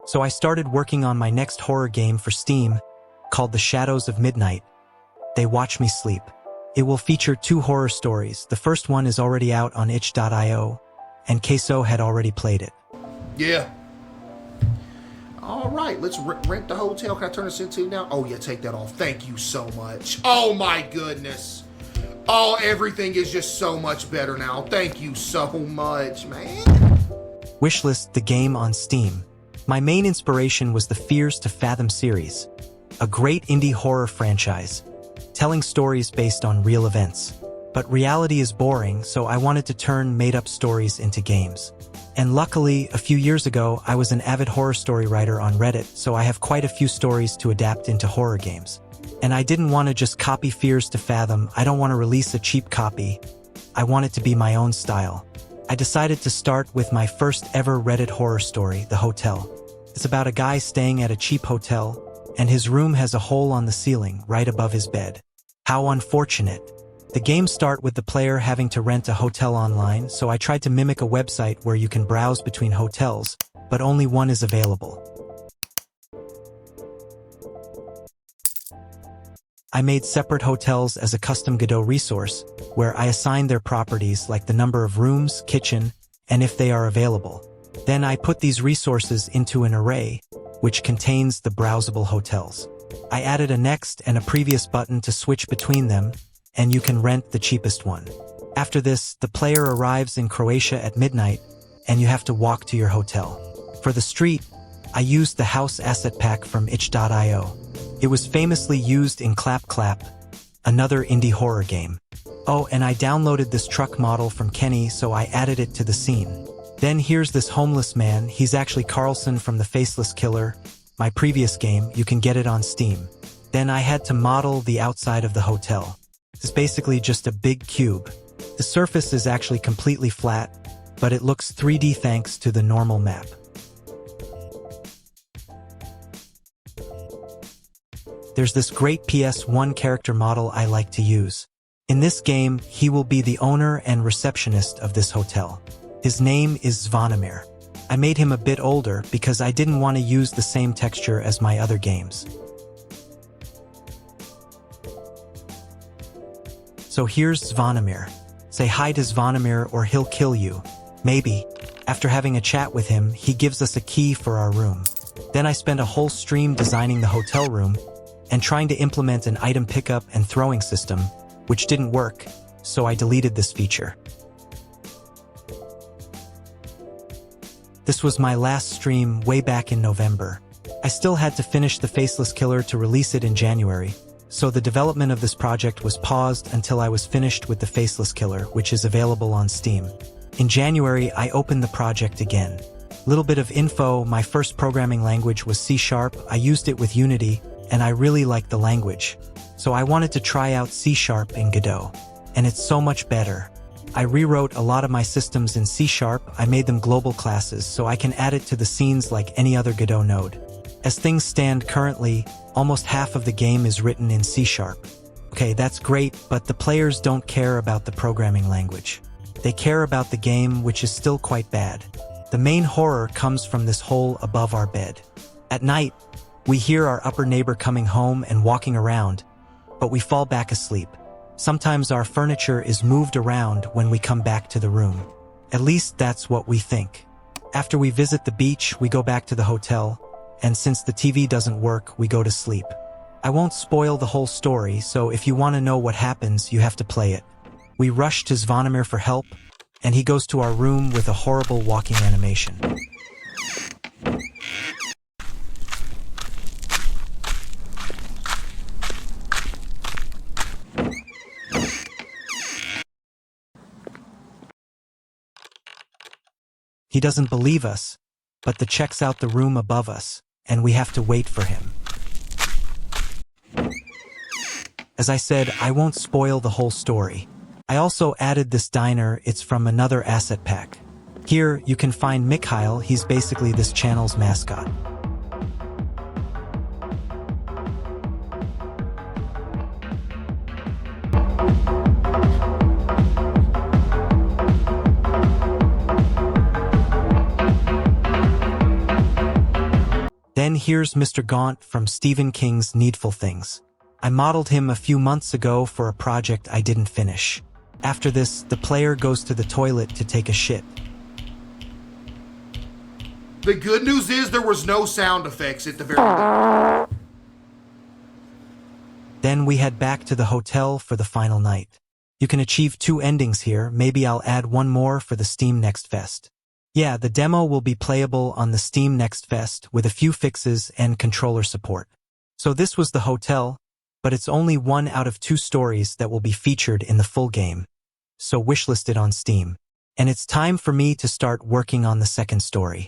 So I started working on my next horror game for Steam, called The Shadows of Midnight. They Watch Me Sleep. It will feature 2 horror stories. The first one is already out on itch.io, and Queso had already played it. Yeah. All right, let's rent the hotel. Can I turn this into now? Oh, yeah, take that off. Thank you so much. Oh, my goodness. Oh, everything is just so much better now. Thank you so much, man. Wishlist, the game on Steam. My main inspiration was the Fears to Fathom series, a great indie horror franchise, telling stories based on real events. But reality is boring, so I wanted to turn made-up stories into games. And luckily, a few years ago, I was an avid horror story writer on Reddit, so I have quite a few stories to adapt into horror games. And I didn't want to just copy Fears to Fathom. I don't want to release a cheap copy. I want it to be my own style. I decided to start with my first ever Reddit horror story, The Hotel. It's about a guy staying at a cheap hotel, and his room has a hole on the ceiling right above his bed. How unfortunate. The games start with the player having to rent a hotel online, so I tried to mimic a website where you can browse between hotels, but only one is available. I made separate hotels as a custom Godot resource, where I assign their properties like the number of rooms, kitchen, and if they are available. Then I put these resources into an array, which contains the browsable hotels. I added a next and a previous button to switch between them, and you can rent the cheapest one. After this, the player arrives in Croatia at midnight, and you have to walk to your hotel. For the street, I used the house asset pack from itch.io. It was famously used in Clap Clap, another indie horror game. Oh, and I downloaded this truck model from Kenny, so I added it to the scene. Then here's this homeless man. He's actually Carlson from The Faceless Killer, my previous game. You can get it on Steam. Then I had to model the outside of the hotel. It's basically just a big cube. The surface is actually completely flat, but it looks 3D thanks to the normal map. There's this great PS1 character model I like to use. In this game, he will be the owner and receptionist of this hotel. His name is Zvonimir. I made him a bit older because I didn't want to use the same texture as my other games. So here's Zvonimir. Say hi to Zvonimir or he'll kill you. Maybe. After having a chat with him, he gives us a key for our room. Then I spent a whole stream designing the hotel room and trying to implement an item pickup and throwing system, which didn't work, so I deleted this feature. This was my last stream way back in November. I still had to finish The Faceless Killer to release it in January, so the development of this project was paused until I was finished with The Faceless Killer, which is available on Steam. In January, I opened the project again. Little bit of info, my first programming language was C#. I used it with Unity, and I really liked the language. So I wanted to try out C# in Godot. And it's so much better. I rewrote a lot of my systems in C#. I made them global classes so I can add it to the scenes like any other Godot node. As things stand currently, almost half of the game is written in C#. Okay, that's great, but the players don't care about the programming language. They care about the game, which is still quite bad. The main horror comes from this hole above our bed. At night, we hear our upper neighbor coming home and walking around, but we fall back asleep. Sometimes our furniture is moved around when we come back to the room. At least that's what we think. After we visit the beach, we go back to the hotel, and since the TV doesn't work, we go to sleep. I won't spoil the whole story, so if you want to know what happens, you have to play it. We rush to Zvonimir for help, and he goes to our room with a horrible walking animation. He doesn't believe us, but checks out the room above us, and we have to wait for him. As I said, I won't spoil the whole story. I also added this diner. It's from another asset pack. Here, you can find Mikhail. He's basically this channel's mascot. Then here's Mr. Gaunt from Stephen King's Needful Things. I modeled him a few months ago for a project I didn't finish. After this, the player goes to the toilet to take a shit. The good news is there was no sound effects at the very end. Then we head back to the hotel for the final night. You can achieve 2 endings here, maybe I'll add one more for the Steam Next Fest. Yeah, the demo will be playable on the Steam Next Fest with a few fixes and controller support. So this was the hotel, but it's only 1 out of 2 stories that will be featured in the full game. So wishlist it on Steam. And it's time for me to start working on the second story.